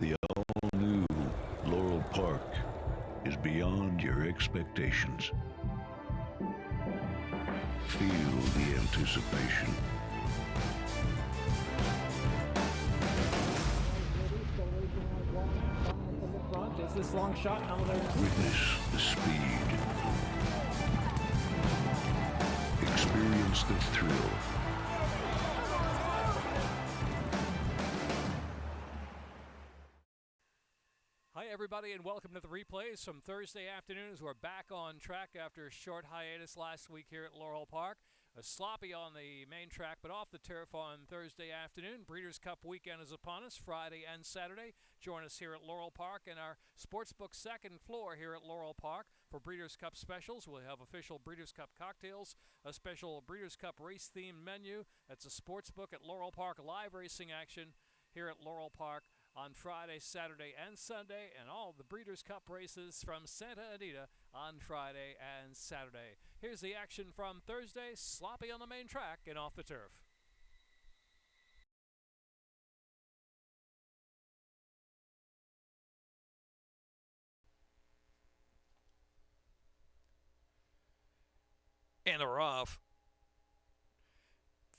The all-new Laurel Park is beyond your expectations. Feel the anticipation. Is this long shot? Witness the speed. Experience the thrill. Hi everybody and welcome to the replays from Thursday afternoon as we're back on track after a short hiatus last week here at Laurel Park. Sloppy on the main track but off the turf on Thursday afternoon. Breeders' Cup weekend is upon us, Friday and Saturday. Join us here at Laurel Park and our Sportsbook second floor here at Laurel Park for Breeders' Cup specials. We'll have official Breeders' Cup cocktails, a special Breeders' Cup race-themed menu. That's a Sportsbook at Laurel Park, live racing action here at Laurel Park on Friday, Saturday, and Sunday, and all the Breeders' Cup races from Santa Anita on Friday and Saturday. Here's the action from Thursday, sloppy on the main track and off the turf. And we're off.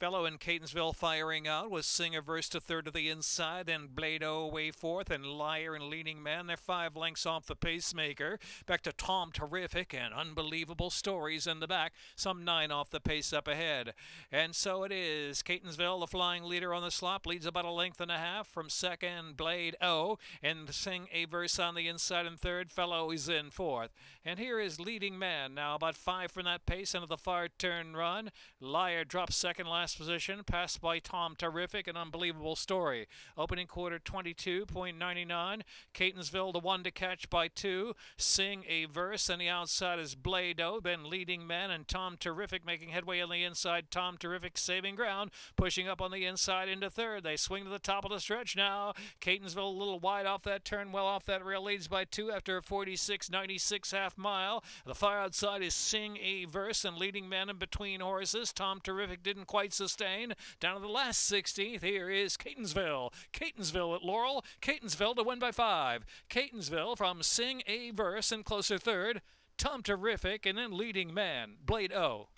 Fellow in CATONSVILLE firing out with Singer verse to third to the inside, and Blado away fourth, and Liar and Leading Man. They're 5 lengths off the pacemaker. Back to Tom Terrific and Unbelievable Stories in the back. Some 9 off the pace up ahead. And so it is. CATONSVILLE, the flying leader on the slop, leads about a length and a half from second. Blade O and Sing a verse on the inside in third. Fellow is in fourth. And here is Leading Man now about 5 from that pace into the far turn run. Liar drops second last position, passed by Tom Terrific, an Unbelievable Story. Opening quarter 22.99. CATONSVILLE the 1 to catch by 2. Sing a verse, and the outside is Blado, then Leading Man, and Tom Terrific making headway on the inside. Tom Terrific saving ground, pushing up on the inside into third. They swing to the top of the stretch now. CATONSVILLE a little wide off that turn, well off that rail, leads by 2 after a 46.96 half mile. The far outside is Sing a verse, and Leading Man in between horses. Tom Terrific didn't quite sustain. Down to the last 16th, here is CATONSVILLE. CATONSVILLE at Laurel. CATONSVILLE to win by 5. CATONSVILLE from Sing a verse and closer third. Tom Terrific and then Leading Man. Blade O.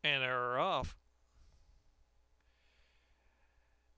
And they're off.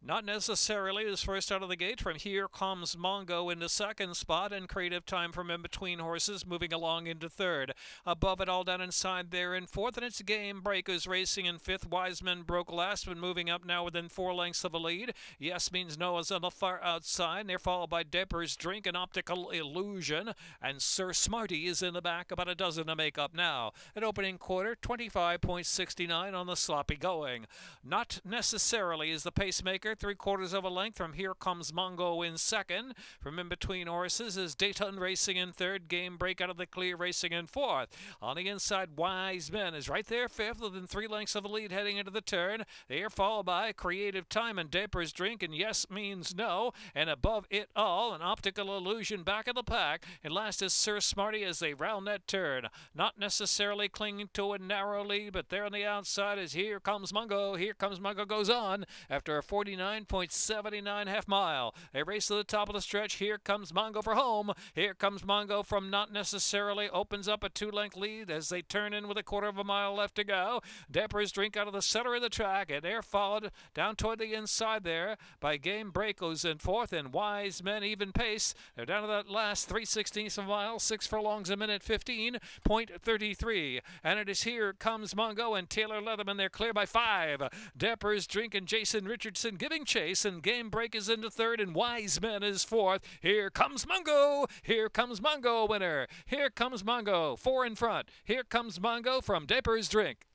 Not necessarily as first out of the gate. From Here Comes Mongo into second spot, and Creative Time from in between horses moving along into third. Above it all down inside there in fourth, and it's Game Breakers racing in fifth. Wiseman broke last, but moving up now within 4 lengths of a lead. Yes Means No is on the far outside. They're followed by Depper's Drink and Optical Illusion, and Sir Smarty is in the back, about a dozen to make up now. At opening quarter, 25.69 on the sloppy going. Not necessarily is the pacemaker. 3/4 of a length from Here Comes Mongo in second. From in between horses is Dayton racing in third. Game Break out of the clear racing in fourth. On the inside, Wise Men is right there fifth within 3 lengths of the lead heading into the turn. They are followed by Creative Time and Dapper's Drink and Yes Means No. And above it all, an Optical Illusion back of the pack. And last is Sir Smarty as they round that turn. Not necessarily clinging to a narrow lead, but there on the outside is Here Comes Mongo. Here Comes Mongo goes on after a 49 59.79 half mile. A race to the top of the stretch. Here comes Mongo for home. Here comes Mongo from not necessarily. Opens up a 2-length lead as they turn in with a quarter of a mile left to go. Deppers Drink out of the center of the track, and they're followed down toward the inside there by Game Breakos in fourth, and Wise Men even pace. They're down to that last 3/16 of a mile, 6 furlongs a minute, 15.33. And it is Here Comes Mongo and Taylor Leatherman. They're clear by 5. Deppers Drink and Jason Richardson giving chase, and Game Break is into third, and Wise Men is fourth. Here comes Mongo. Here comes Mongo, winner. Here comes Mongo, 4 in front. Here comes Mongo from Deppers Drink.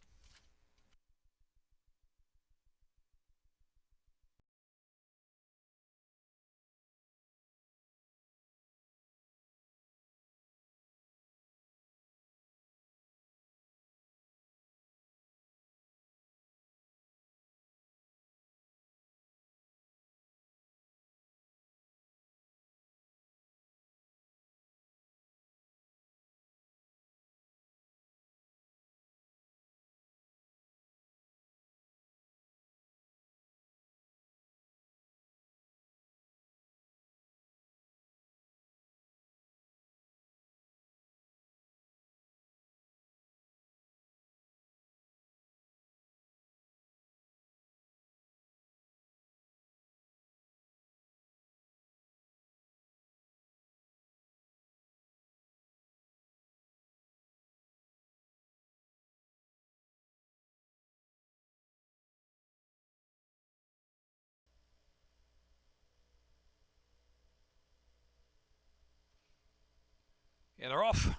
And they're off.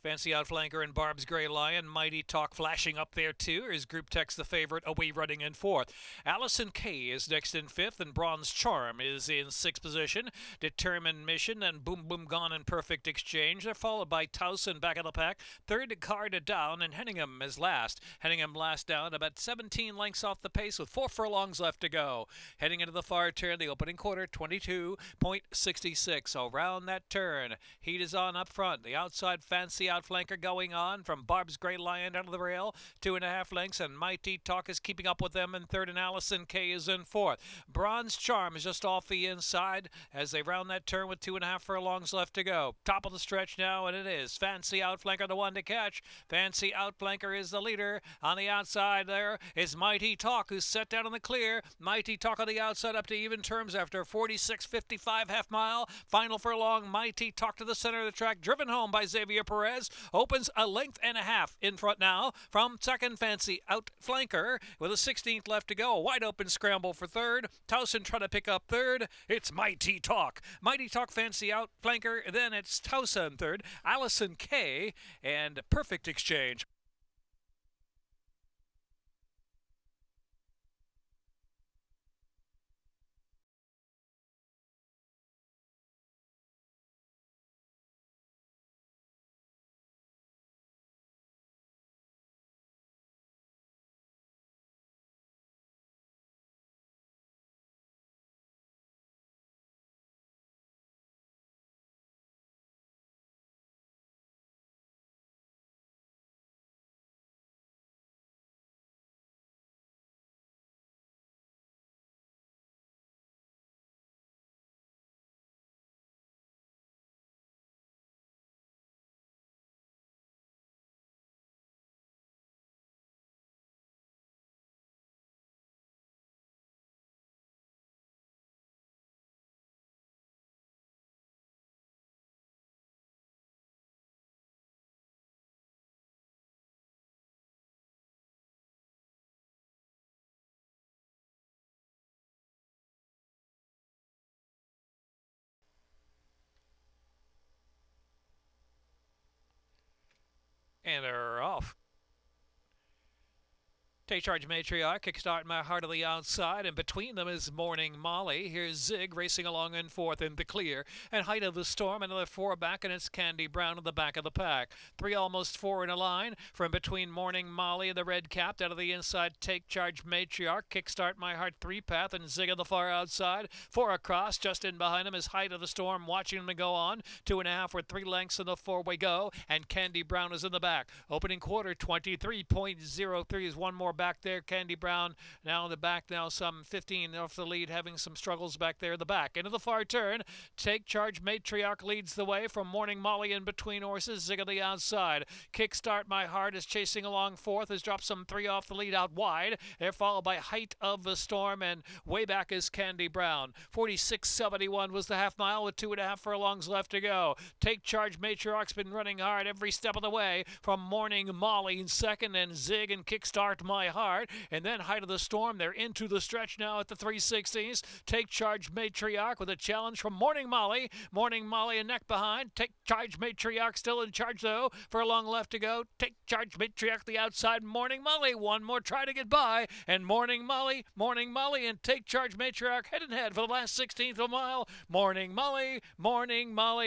Fancy Outflanker and Barb's Grey Lion. Mighty Talk flashing up there too. His group text the favorite away running in fourth. Allison K is next in fifth, and Bronze Charm is in sixth position. Determined Mission and Boom Boom Gone in Perfect Exchange. They're followed by Towson back of the pack. Third card down, and Henningham is last. Henningham last down about 17 lengths off the pace with 4 furlongs left to go. Heading into the far turn, the opening quarter, 22.66. Around that turn, heat is on up front. The outside Fancy Outflanker going on from Barb's Grey Lion down to the rail, 2.5 lengths, and Mighty Talk is keeping up with them in third, and Allison K is in fourth. Bronze Charm is just off the inside as they round that turn with 2.5 furlongs left to go. Top of the stretch now, and it is Fancy Outflanker the one to catch. Fancy Outflanker is the leader. On the outside there is Mighty Talk, who's set down in the clear. Mighty Talk on the outside up to even terms after 46.55 half mile. Final furlong, Mighty Talk to the center of the track, driven home by Xavier Perez. Opens a length and a half in front now from second. Fancy Outflanker with a 16th left to go. A wide open scramble for third. Towson trying to pick up third. It's Mighty Talk. Mighty Talk, Fancy Outflanker. Then it's Towson third. Allison K and Perfect Exchange. And they're off. TAKECHARGMATRIARCH, Kickstart My Heart of the outside, and between them is Morning Molly. Here's Zig racing along in fourth in the clear, and Height of the Storm, another 4 back, and it's Candy Brown in the back of the pack. 3 almost 4 in a line from between Morning Molly and the red capped. Out of the inside, TAKECHARGMATRIARCH, Kickstart My Heart 3 path, and Zig on the far outside. 4 across, just in behind him is Height of the Storm, watching them go on. 2.5 with 3 lengths in the 4-way go, and Candy Brown is in the back. Opening quarter, 23.03 is one more back there. Candy Brown now in the back, now some 15 off the lead, having some struggles back there in the back. Into the far turn, Take Charge Matriarch leads the way from Morning Molly in between horses. Zig on the outside. Kickstart My Heart is chasing along fourth, has dropped some 3 off the lead out wide. They're followed by Height of the Storm, and way back is Candy Brown. 46.71 was the half mile with 2.5 furlongs left to go. Take Charge Matriarch's been running hard every step of the way from Morning Molly in second, and Zig and Kickstart My Heart, and then Height of the Storm. They're into the stretch now at the 360s. Take Charge Matriarch with a challenge from Morning Molly. Morning Molly a neck behind. Take Charge Matriarch still in charge though. Furlong left to go. Take Charge Matriarch the outside. Morning Molly one more try to get by, and Morning Molly and Take Charge Matriarch head and head for the last 16th of a mile. Morning Molly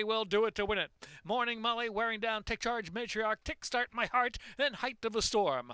will do it to win it. Morning Molly wearing down Take Charge Matriarch. Kickstart My Heart, then Height of the Storm.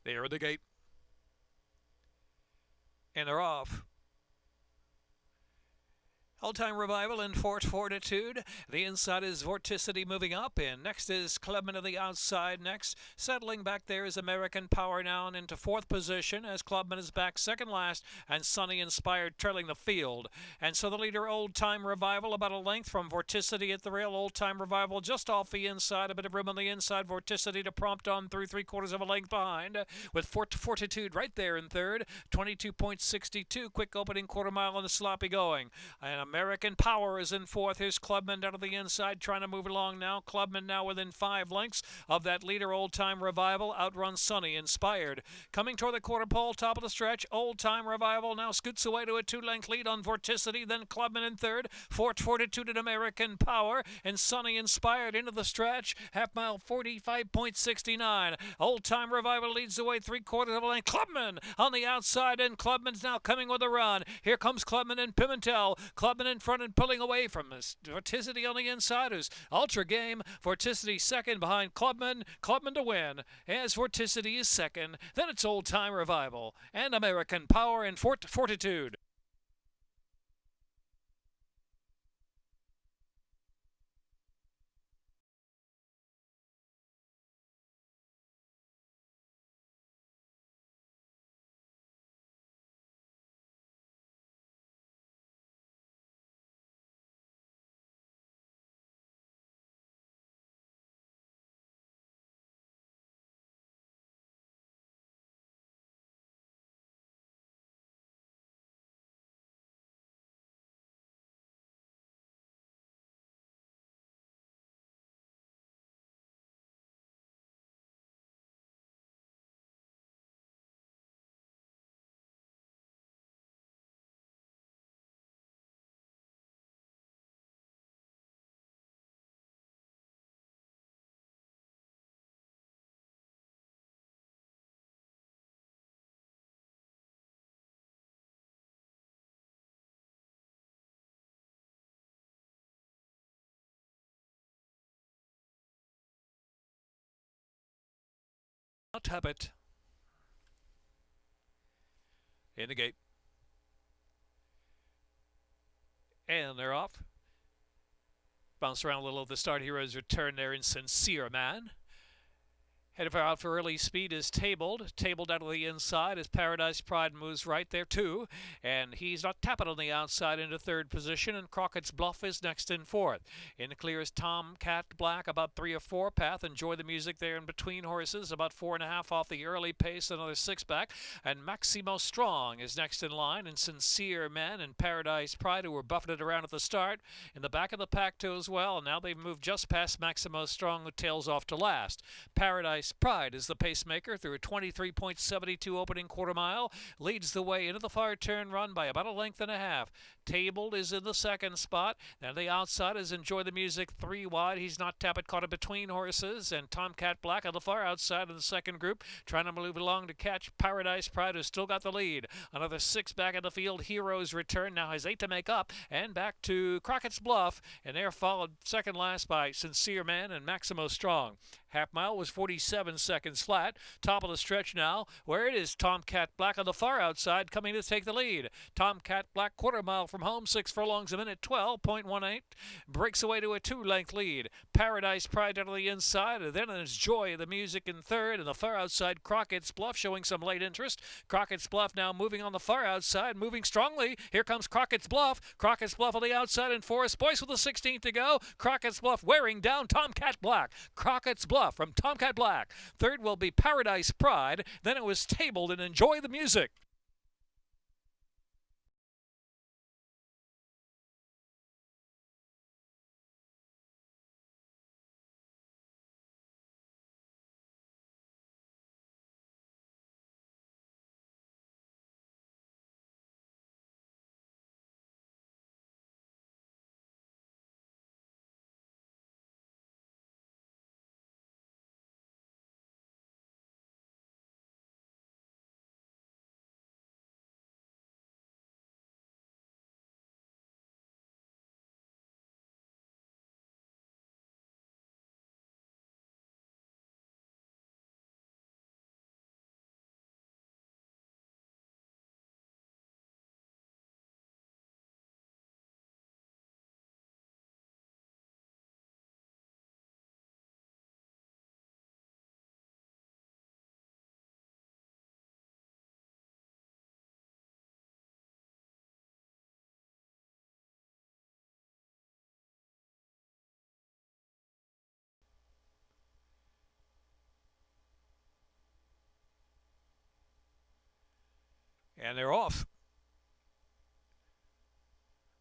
They are at the gate, and they're off. All-Time Revival in Fort Fortitude. The inside is Vorticity moving up, and next is Clubman to the outside next. Settling back there is American Power now into fourth position as Clubman is back second last, and Sunny Inspired trailing the field. And so the leader, Old-Time Revival, about a length from Vorticity at the rail. Old-Time Revival just off the inside, a bit of room on the inside. Vorticity to prompt on through 3/4 of a length behind, with Fortitude right there in third. 22.62, quick opening quarter mile and a sloppy going. And American Power is in fourth. Here's Clubman down to the inside, trying to move along now. Clubman now within 5 lengths of that leader, Old-Time Revival. Outruns Sunny Inspired. Coming toward the quarter pole, top of the stretch, Old-Time Revival now scoots away to a 2-length lead on Vorticity. Then Clubman in third. Fort Fortitude and American Power, and Sunny Inspired into the stretch. Half mile 45.69. Old-Time Revival leads the way 3/4 of a length. Clubman on the outside, and Clubman's now coming with a run. Here comes Clubman and Pimentel. Clubman in front and pulling away from us. Vorticity on the inside, who's ultra game. Vorticity second behind Clubman. Clubman to win as Vorticity is second. Then it's Old-Time Revival and American Power and Fortitude. Tap it in the gate, and they're off. Bounce around a little at the start. Heroes return there in Sincere Man. Head out for early speed is tabled. Tabled out of the inside as Paradise Pride moves right there too. And he's not tapping on the outside into third position. And Crockett's Bluff is next in fourth. In the clear is Tomcat Black, about 3 or 4 path. Enjoy the music there in between horses, about 4.5 off the early pace, another 6 back. And Maximo Strong is next in line. And Sincere Man and Paradise Pride, who were buffeted around at the start, in the back of the pack too as well. And now they've moved just past Maximo Strong, who tails off to last. Paradise Pride is the pacemaker through a 23.72 opening quarter mile, leads the way into the far turn run by about a length and a half. Tabled is in the second spot. Now the outside is Enjoy the Music 3 wide. He's not tapped, caught in between horses. And Tomcat Black on the far outside of the second group, trying to move along to catch Paradise Pride, who's still got the lead. Another 6 back in the field. Heroes Return now has 8 to make up. And back to Crockett's Bluff. And they're followed second last by Sincere Man and Maximo Strong. Half mile was 47 seconds flat. Top of the stretch now, where it is Tomcat Black on the far outside coming to take the lead. Tomcat Black, quarter mile from home, 6 furlongs a minute, 12.18. Breaks away to a 2-length lead. Paradise Pride down to the inside, and then Enjoy the Music in third, and the far outside Crockett's Bluff showing some late interest. Crockett's Bluff now moving on the far outside, moving strongly. Here comes Crockett's Bluff. Crockett's Bluff on the outside in fourth. Boyce with the 16th to go. Crockett's Bluff wearing down Tomcat Black. Crockett's Bluff from Tomcat Black. Third will be Paradise Pride. Then it was Tabled and Enjoy the Music. And they're off.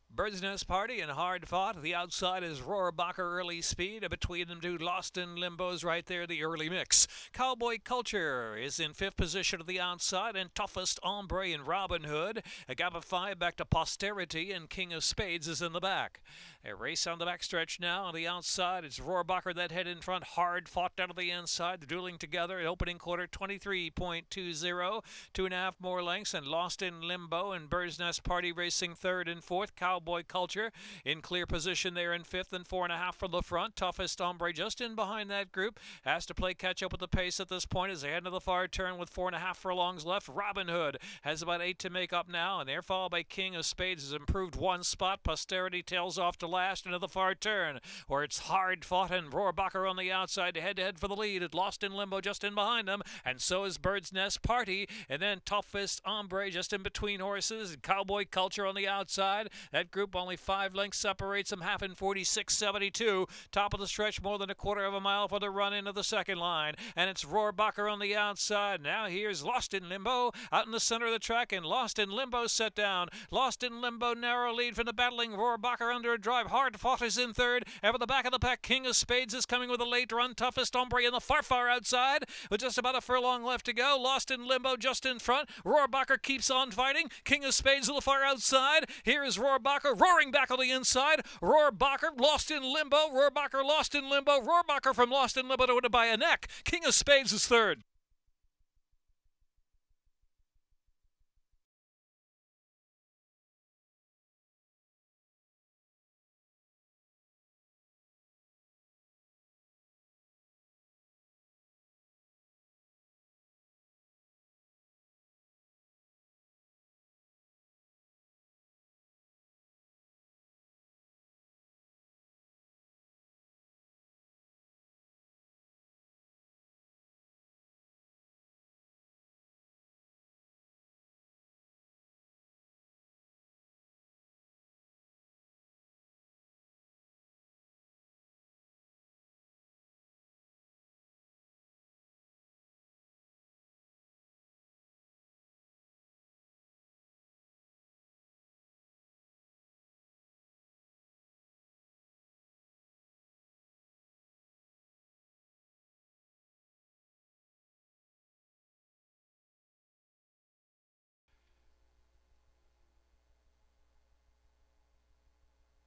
Bird's Nest Party and Hard Fought. The outside is ROHRBACHER Early Speed. Between them two, Lost in Limbo's right there, the early mix. Cowboy Culture is in 5th position to the outside, and Toughest Ombre and Robin Hood. A gap of 5 back to Posterity, and King of Spades is in the back. A race on the backstretch now. On the outside, it's ROHRBACHER that head in front. Hard Fought down to the inside. They're dueling together. An opening quarter, 23.20. 2.5 more lengths, and Lost in Limbo and Bird's Nest Party racing third and fourth. Cowboy Culture in clear position there in 5th, and 4.5 from the front. Toughest Ombre just in behind that group. Has to play catch up with the pace at this point as they head into the far turn with 4.5 furlongs left. Robin Hood has about 8 to make up now, and they're followed by King of Spades, has improved 1 spot. Posterity tails off to last into the far turn, where it's Hard Fought and ROHRBACHER on the outside head-to-head for the lead. It Lost in Limbo just in behind them, and so is Bird's Nest Party, and then Toughest Ombre just in between horses, and Cowboy Culture on the outside. That group only 5 lengths separates them, half in 46.72. Top of the stretch, more than a quarter of a mile for the run into the second line, and it's ROHRBACHER on the outside. Now here's Lost in Limbo out in the center of the track, and Lost in Limbo set down. Lost in Limbo, narrow lead from the battling ROHRBACHER under a drive. Hard Fought is in third. Ever the back of the pack, King of Spades is coming with a late run. Toughest Ombre in the far outside with just about a furlong left to go. Lost in Limbo just in front. ROHRBACHER keeps on fighting. King of Spades on the far outside. Here is ROHRBACHER roaring back on the inside. ROHRBACHER Lost in Limbo. ROHRBACHER Lost in Limbo. ROHRBACHER from Lost in Limbo to win it by a neck. King of Spades is third.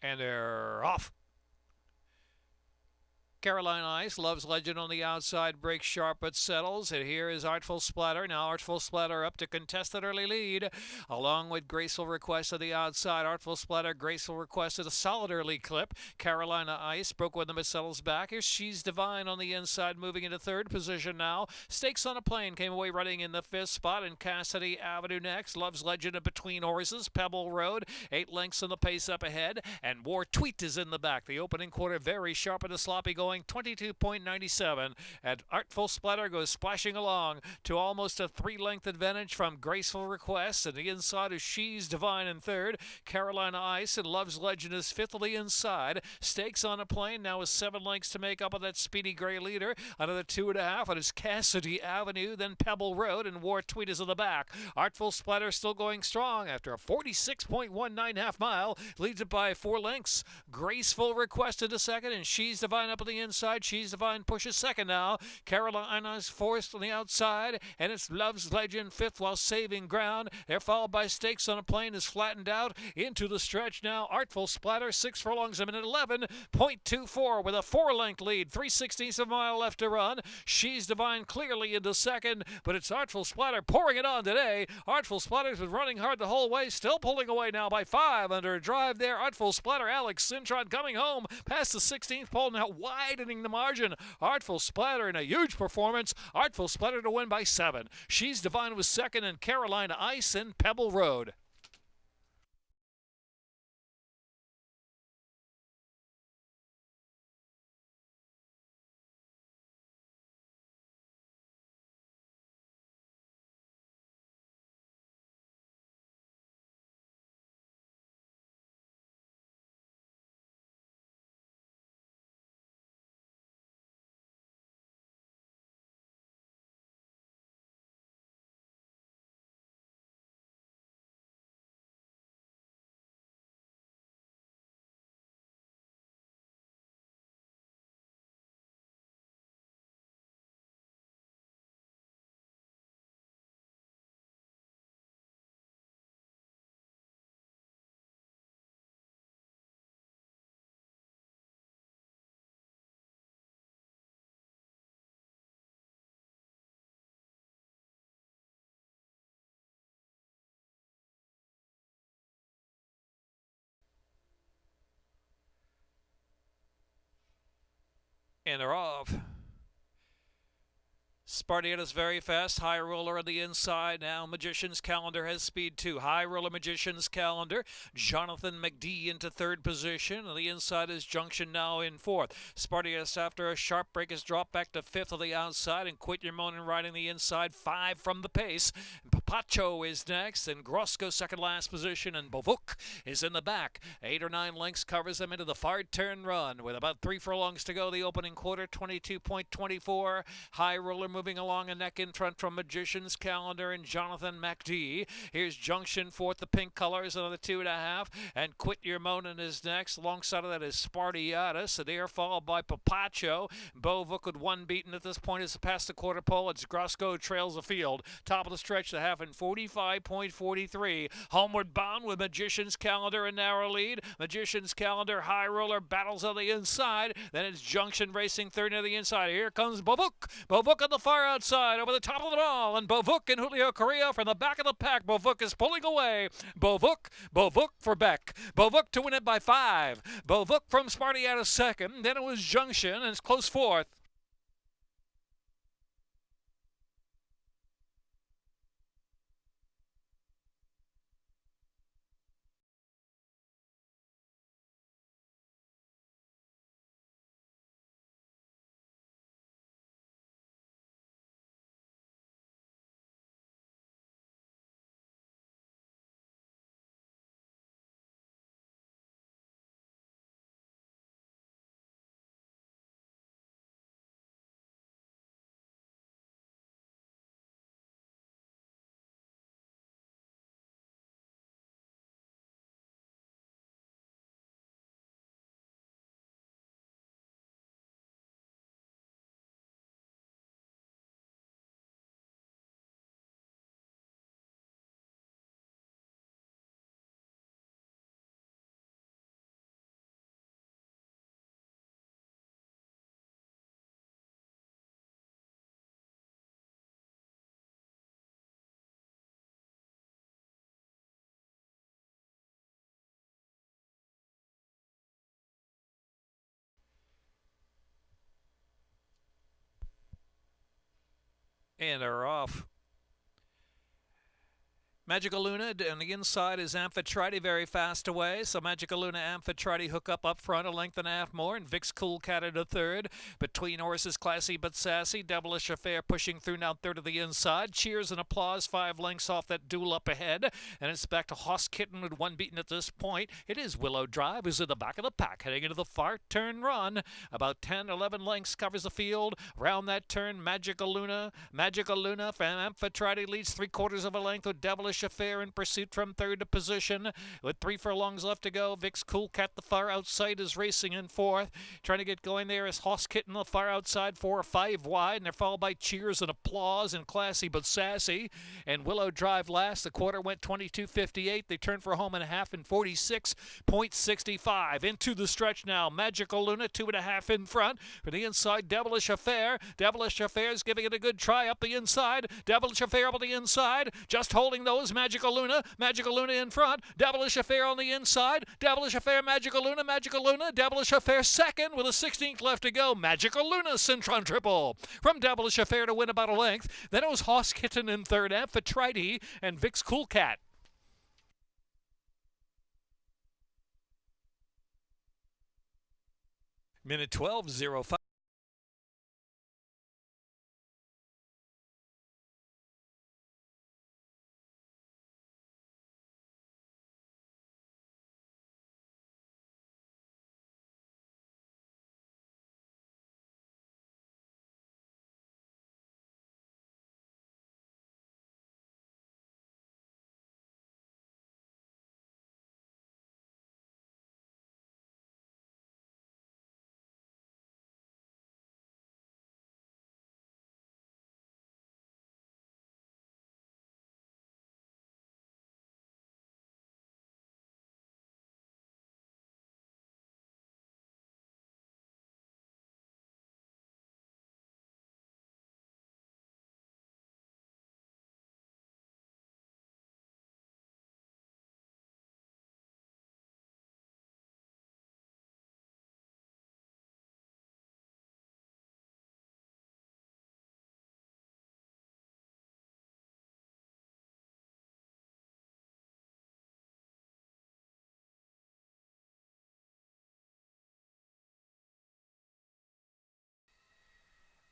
And they're off. Caroline Ice, Love's Legend on the outside, breaks sharp but settles. And here is Artful Splatter. Now Artful Splatter up to contest an early lead, along with Graceful Request on the outside. Artful Splatter, Graceful Request at a solid early clip. Carolina Ice broke with them, but settles back. Here's She's Divine on the inside, moving into third position now. Stakes on a Plane came away running in the fifth spot, and Cassidy Avenue next. Love's Legend in between horses. Pebble Road, 8 lengths on the pace up ahead, and War Tweet is in the back. The opening quarter very sharp and sloppy going 22.97, and Artful Splatter goes splashing along to almost a 3-length advantage from Graceful Request, and the inside is She's Divine in third. Carolina Ice and Love's Legend is fifth on the inside. Stakes on a Plane now is 7 lengths to make up of that speedy gray leader. Another 2.5, and it's Cassidy Avenue, then Pebble Road, and War Tweet is in the back. Artful Splatter still going strong after a 46.19 half mile, leads it by 4 lengths. Graceful Request into second, and She's Divine up on the inside. She's Divine pushes second now. Carolina's fourth on the outside, and it's Love's Legend fifth while saving ground. They're followed by Stakes on a Plane is flattened out into the stretch now. Artful Splatter 6 furlongs a minute 11.24 with a 4-length lead. 3/16 of a mile left to run. She's Divine clearly into second, but it's Artful Splatter pouring it on today. Artful Splatter's been running hard the whole way, still pulling away now by 5 under a drive there. Artful Splatter, Alex Cintron coming home past the 16th pole, now widening the margin. Artful Splatter in a huge performance. Artful Splatter to win by 7. She's Divine was second, and Carolina Ice and Pebble Road. And they're off. Spartiatus very fast. High Roller on the inside now. Magician's Calendar has speed too. High Roller, Magician's Calendar. Jonathan McD into third position. On the inside is Junction now in fourth. Spartiatus after a sharp break has dropped back to fifth on the outside, and Quit Your Moanin' riding the inside. 5 from the pace. Papacho is next, and Grosco second last position, and Bovuk is in the back. 8 or 9 lengths covers them into the far turn run with about 3 furlongs to go. The opening quarter, 22.24. High Roller moving along a neck in front from Magician's Calendar and Jonathan MacD. Here's Junction fourth, the pink colors, another 2.5, and Quit Your Moanin' is next. Alongside of that is Spartiatus, and they are followed by Papacho. Bovuk with 1 beaten at this point is past the quarter pole. It's Grosco trails the field. Top of the stretch, the half in 45.43. Homeward bound with Magician's Calendar a narrow lead. Magician's Calendar, High Roller battles on the inside. Then it's Junction racing third near the inside. Here comes Bovuk. Bovuk on the far outside over the top of it all, and Bovuk and Julio Correa from the back of the pack. Bovuk is pulling away. Bovuk for Beck. Bovuk to win it by 5. Bovuk from Spartiatus second. Then it was Junction, and it's close fourth. And are off. Magicaluna on the inside is Amphitrite, very fast away. So Magicaluna, Amphitrite hook up front, a length and a half more, and Vic's Cool Cat at a third. Between horses, Classy but Sassy. Devilish Affair pushing through now third to the inside. Cheers and applause, 5 lengths off that duel up ahead. And it's back to Hoss Kitten with 1 beaten at this point. It is Willow Drive, who's at the back of the pack, heading into the far turn run. About 10, 11 lengths covers the field. Round that turn, Magicaluna from Amphitrite leads 3/4 of a length with Devilish Affair in pursuit from third to position. With 3 furlongs left to go, Vic's Cool Cat the far outside is racing in fourth. Trying to get going there is Hoss Kitten the far outside, 4 or 5 wide, and they're followed by Cheers and Applause and Classy but Sassy. And Willow Drive last. The quarter went 22.58. They turned for home and a half in 46.65. Into the stretch now. Magicaluna 2.5 in front. For the inside, Devilish Affair. Devilish Affair is giving it a good try up the inside. Devilish Affair up the inside. Just holding those. Magicaluna in front. Devilish Affair on the inside. Devilish Affair, Magicaluna, Devilish Affair second with a 16th left to go. Magicaluna, Cintron triple. From Devilish Affair to win about a length. Then it was Hoss Kitten in third, Amphitrite, and Vic's Cool Cat. Minute 12:05.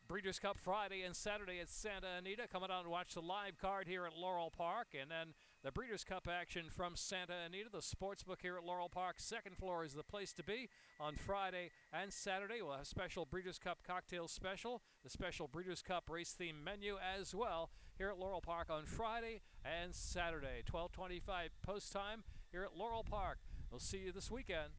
Breeders' Cup Friday and Saturday at Santa Anita. Coming out and watch the live card here at Laurel Park. And then the Breeders' Cup action from Santa Anita. The sportsbook here at Laurel Park. Second floor is the place to be on Friday and Saturday. We'll have a special Breeders' Cup cocktail special. The special Breeders' Cup race theme menu as well here at Laurel Park on Friday and Saturday. 12:25 post time here at Laurel Park. We'll see you this weekend.